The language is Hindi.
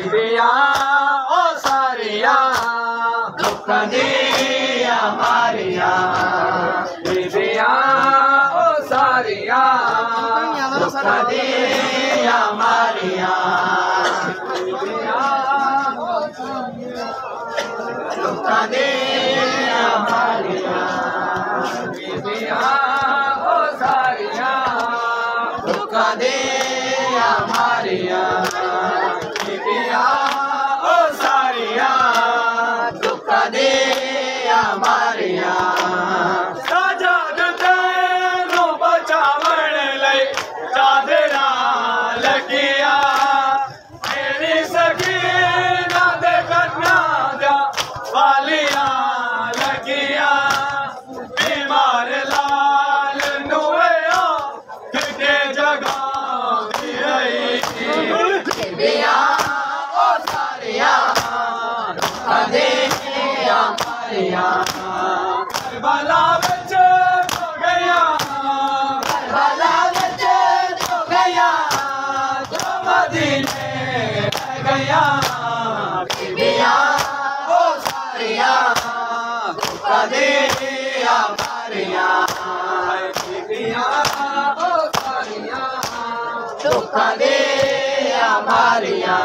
बीबिया ओ सारिया दुख दिया मारिया बीबिया ओ सारिया दुख दिया मारिया बीबिया दुख दिया मारिया बीबिया ओ सारिया दुख दिया मारिया बीबिया ओ सारिया दुख दिया मारिया साजद तेनू बचावण लई चादरा लगिया मेरी सखी ना दे कन्या दा वालिया लगिया बीमार लाल नुया किते जगा बीबिया ओ सारिया दुख दिया मारिया करबला विच तो गया करबला विच तो गया जो मदीने रह गया बीबिया ओ सारिया दुख दिया मारिया बीबिया ओ सारिया दुख दिया मारिया।